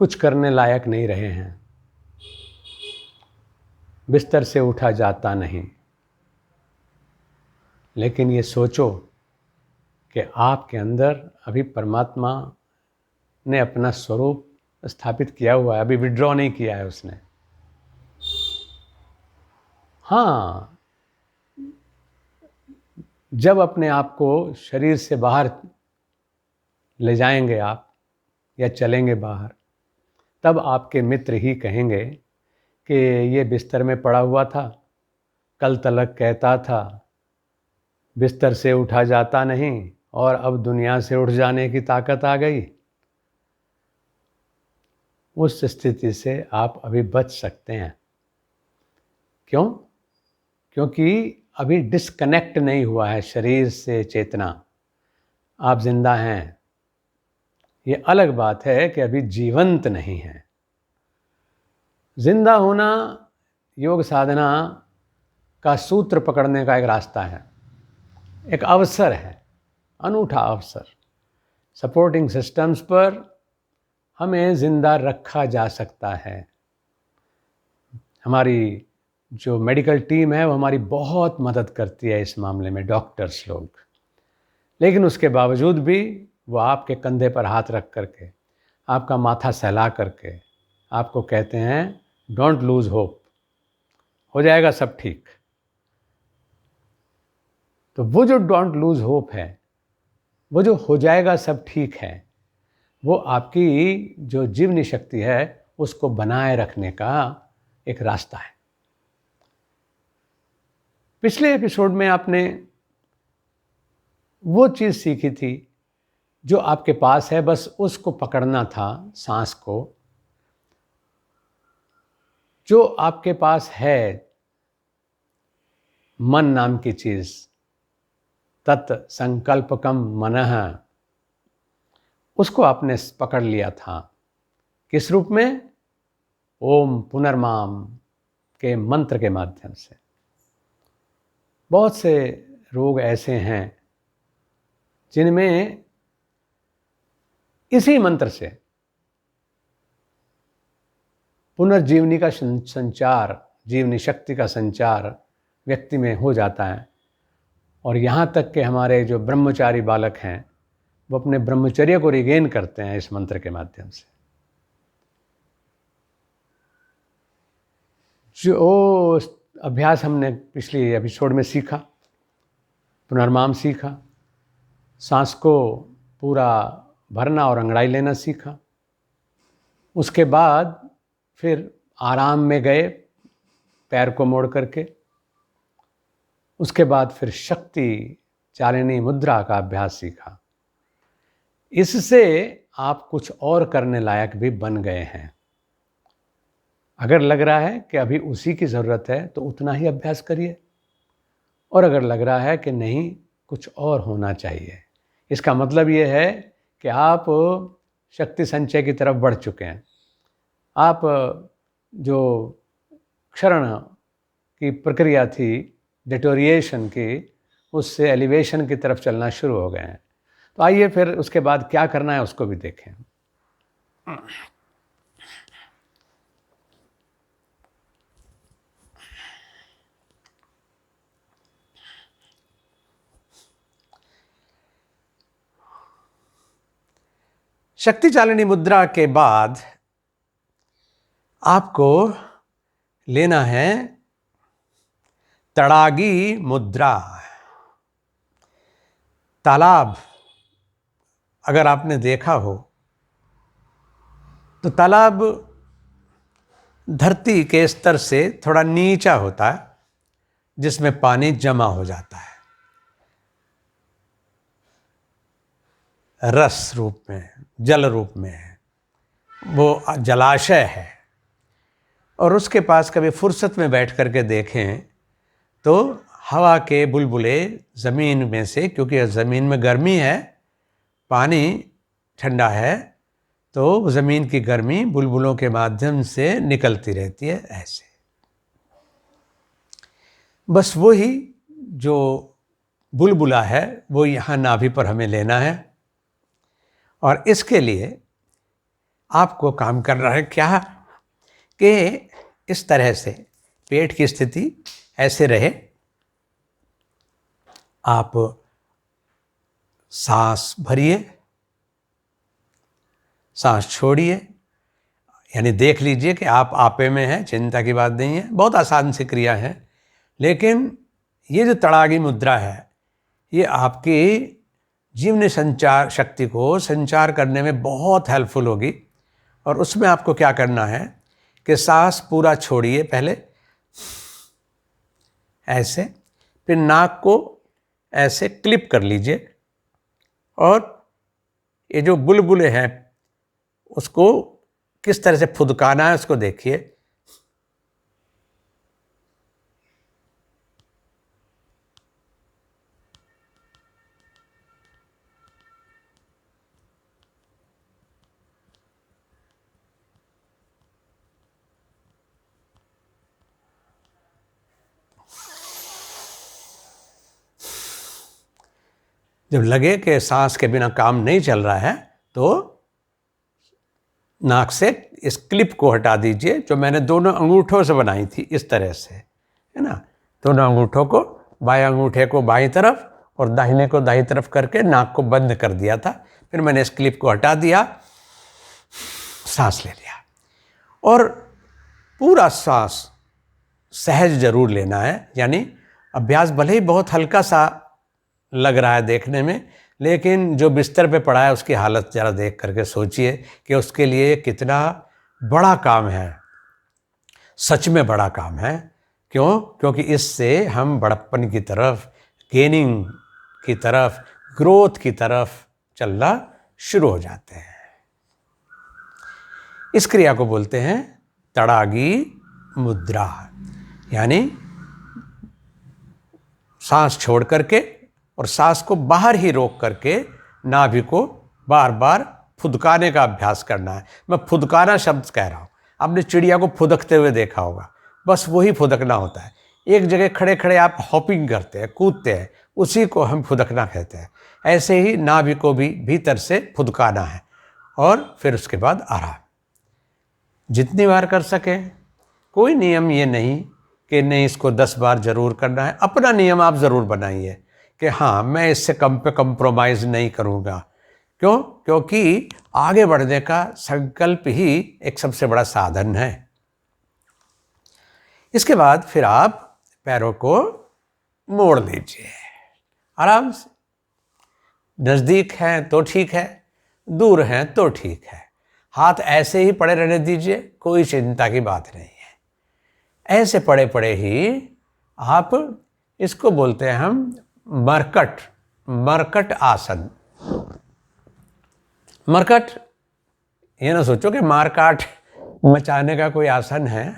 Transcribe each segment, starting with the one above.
कुछ करने लायक नहीं रहे हैं, बिस्तर से उठा जाता नहीं। लेकिन ये सोचो कि आपके अंदर अभी परमात्मा ने अपना स्वरूप स्थापित किया हुआ है, अभी विड्रॉ नहीं किया है उसने। हाँ, जब अपने आप को शरीर से बाहर ले जाएंगे आप या चलेंगे बाहर, तब आपके मित्र ही कहेंगे कि ये बिस्तर में पड़ा हुआ था, कल तलक कहता था बिस्तर से उठा जाता नहीं, और अब दुनिया से उठ जाने की ताकत आ गई। उस स्थिति से आप अभी बच सकते हैं। क्यों? क्योंकि अभी डिस्कनेक्ट नहीं हुआ है शरीर से चेतना, आप जिंदा हैं। ये अलग बात है कि अभी जीवंत नहीं है। जिंदा होना योग साधना का सूत्र पकड़ने का एक रास्ता है, एक अवसर है, अनूठा अवसर। सपोर्टिंग सिस्टम्स पर हमें जिंदा रखा जा सकता है। हमारी जो मेडिकल टीम है वो हमारी बहुत मदद करती है इस मामले में, डॉक्टर्स लोग। लेकिन उसके बावजूद भी वो आपके कंधे पर हाथ रख करके, आपका माथा सहला करके आपको कहते हैं डोंट लूज होप, हो जाएगा सब ठीक। तो वो जो डोंट लूज होप है, वो जो हो जाएगा सब ठीक है, वो आपकी जो जीवनी शक्ति है उसको बनाए रखने का एक रास्ता है। पिछले एपिसोड में आपने वो चीज़ सीखी थी जो आपके पास है, बस उसको पकड़ना था, सांस को। जो आपके पास है मन नाम की चीज़, तत् संकल्पकम मनः, उसको आपने पकड़ लिया था। किस रूप में? ओम पुनर्माम के मंत्र के माध्यम से। बहुत से रोग ऐसे हैं जिनमें इसी मंत्र से पुनर्जीवनी का संचार, जीवनी शक्ति का संचार व्यक्ति में हो जाता है। और यहाँ तक कि हमारे जो ब्रह्मचारी बालक हैं वो अपने ब्रह्मचर्य को रिगेन करते हैं इस मंत्र के माध्यम से। जो अभ्यास हमने पिछले एपिसोड में सीखा, पुनर्माम सीखा, सांस को पूरा भरना और अंगड़ाई लेना सीखा, उसके बाद फिर आराम में गए पैर को मोड़ करके, उसके बाद फिर शक्ति चालिनी मुद्रा का अभ्यास सीखा। इससे आप कुछ और करने लायक भी बन गए हैं। अगर लग रहा है कि अभी उसी की ज़रूरत है तो उतना ही अभ्यास करिए, और अगर लग रहा है कि नहीं कुछ और होना चाहिए, इसका मतलब ये है कि आप शक्ति संचय की तरफ बढ़ चुके हैं। आप जो क्षरण की प्रक्रिया थी, डिटोरिएशन की, उससे एलिवेशन की तरफ चलना शुरू हो गए हैं। तो आइए फिर उसके बाद क्या करना है उसको भी देखें। शक्ति चालिनी मुद्रा के बाद आपको लेना है तड़ागी मुद्रा। तालाब अगर आपने देखा हो तो तालाब धरती के स्तर से थोड़ा नीचा होता है, जिसमें पानी जमा हो जाता है रस रूप में, जल रूप में है, वो जलाशय है। और उसके पास कभी फुर्सत में बैठ करके देखें तो हवा के बुलबुले ज़मीन में से, क्योंकि ज़मीन में गर्मी है, पानी ठंडा है, तो ज़मीन की गर्मी बुलबुलों के माध्यम से निकलती रहती है। ऐसे बस वही जो बुलबुला है वो यहाँ नाभि पर हमें लेना है। और इसके लिए आपको काम करना है क्या कि इस तरह से पेट की स्थिति ऐसे रहे, आप सांस भरिए, सांस छोड़िए, यानी देख लीजिए कि आप आपे में हैं, चिंता की बात नहीं है, बहुत आसान सी क्रिया है। लेकिन ये जो तड़ागी मुद्रा है, ये आपकी जीवनी संचार शक्ति को संचार करने में बहुत हेल्पफुल होगी। और उसमें आपको क्या करना है कि सांस पूरा छोड़िए पहले ऐसे, फिर नाक को ऐसे क्लिप कर लीजिए और ये जो बुलबुले हैं उसको किस तरह से फुदकाना है उसको देखिए। जब लगे कि सांस के बिना काम नहीं चल रहा है तो नाक से इस क्लिप को हटा दीजिए, जो मैंने दोनों अंगूठों से बनाई थी, इस तरह से, है ना। दोनों अंगूठों को, बाएं अंगूठे को बाईं तरफ और दाहिने को दाहिनी तरफ करके नाक को बंद कर दिया था। फिर मैंने इस क्लिप को हटा दिया, सांस ले लिया और पूरा सांस सहज जरूर लेना है। यानी अभ्यास भले ही बहुत हल्का सा लग रहा है देखने में, लेकिन जो बिस्तर पे पड़ा है उसकी हालत ज़रा देख करके सोचिए कि उसके लिए कितना बड़ा काम है। सच में बड़ा काम है। क्यों? क्योंकि इससे हम बड़प्पन की तरफ, गेनिंग की तरफ, ग्रोथ की तरफ चलना शुरू हो जाते हैं। इस क्रिया को बोलते हैं तड़ागी मुद्रा, यानी सांस छोड़ करके और सांस को बाहर ही रोक करके नाभि को बार बार फुदकाने का अभ्यास करना है। मैं फुदकाना शब्द कह रहा हूँ, आपने चिड़िया को फुदकते हुए देखा होगा, बस वही फुदकना होता है। एक जगह खड़े खड़े आप हॉपिंग करते हैं, कूदते हैं, उसी को हम फुदकना कहते हैं। ऐसे ही नाभि को भी भीतर से फुदकाना है और फिर उसके बाद आराम, जितनी बार कर सकें। कोई नियम ये नहीं कि नहीं इसको 10 बार जरूर करना है। अपना नियम आप ज़रूर बनाइए कि हाँ, मैं इससे कम पे कंप्रोमाइज़ नहीं करूँगा। क्यों? क्योंकि आगे बढ़ने का संकल्प ही एक सबसे बड़ा साधन है। इसके बाद फिर आप पैरों को मोड़ लीजिए आराम से। नज़दीक हैं तो ठीक है, दूर हैं तो ठीक है। हाथ ऐसे ही पड़े रहने दीजिए, कोई चिंता की बात नहीं है। ऐसे पड़े पड़े ही आप, इसको बोलते हैं हम मरकट, मरकट आसन। मरकट, ये ना सोचो कि मारकाट मचाने का कोई आसन है,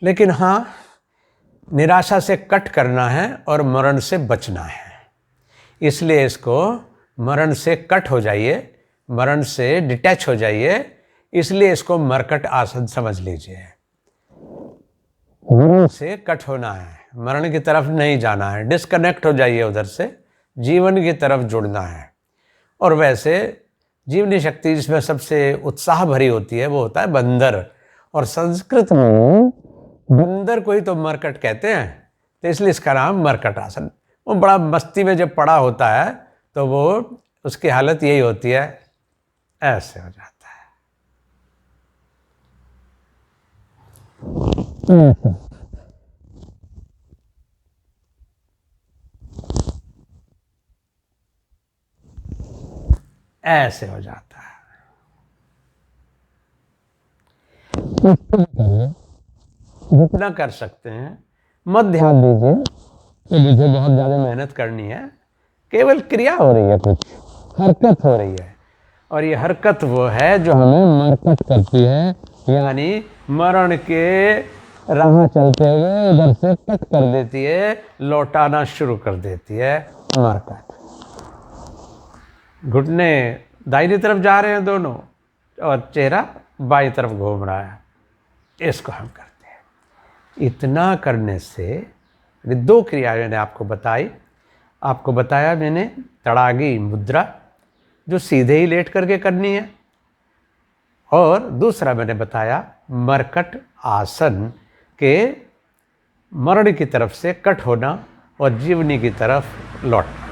लेकिन हाँ, निराशा से कट करना है और मरण से बचना है। इसलिए इसको मरण से कट हो जाइए, मरण से डिटैच हो जाइए, इसलिए इसको मरकट आसन समझ लीजिए। मरण से कट होना है, मरण की तरफ नहीं जाना है, डिस्कनेक्ट हो जाइए उधर से, जीवन की तरफ जुड़ना है। और वैसे जीवनी शक्ति जिसमें सबसे उत्साह भरी होती है वो होता है बंदर, और संस्कृत में बंदर को ही तो मरकट कहते हैं, तो इसलिए इसका नाम मरकट आसन। वो बड़ा मस्ती में जब पड़ा होता है तो वो, उसकी हालत यही होती है, ऐसे हो जाता है। ऐसे हो जाता है। जितना कर सकते हैं मत ध्यान दीजिए कि मुझे बहुत ज़्यादा मेहनत करनी है, केवल क्रिया हो रही है, कुछ हरकत हो रही है, और ये हरकत वो है जो हमें मरकट करती है, यानी मरण के राह चलते हुए उधर से कट कर देती है, लौटाना शुरू कर देती है मरकट। घुटने दाहिनी तरफ जा रहे हैं दोनों और चेहरा बाईं तरफ घूम रहा है, इसको हम करते हैं। इतना करने से, ये 2 क्रिया मैंने आपको बताई, आपको बताया मैंने तड़ागी मुद्रा जो सीधे ही लेट करके करनी है, और दूसरा मैंने बताया मरकट आसन के मरण की तरफ से कट होना और जीवनी की तरफ लौटना।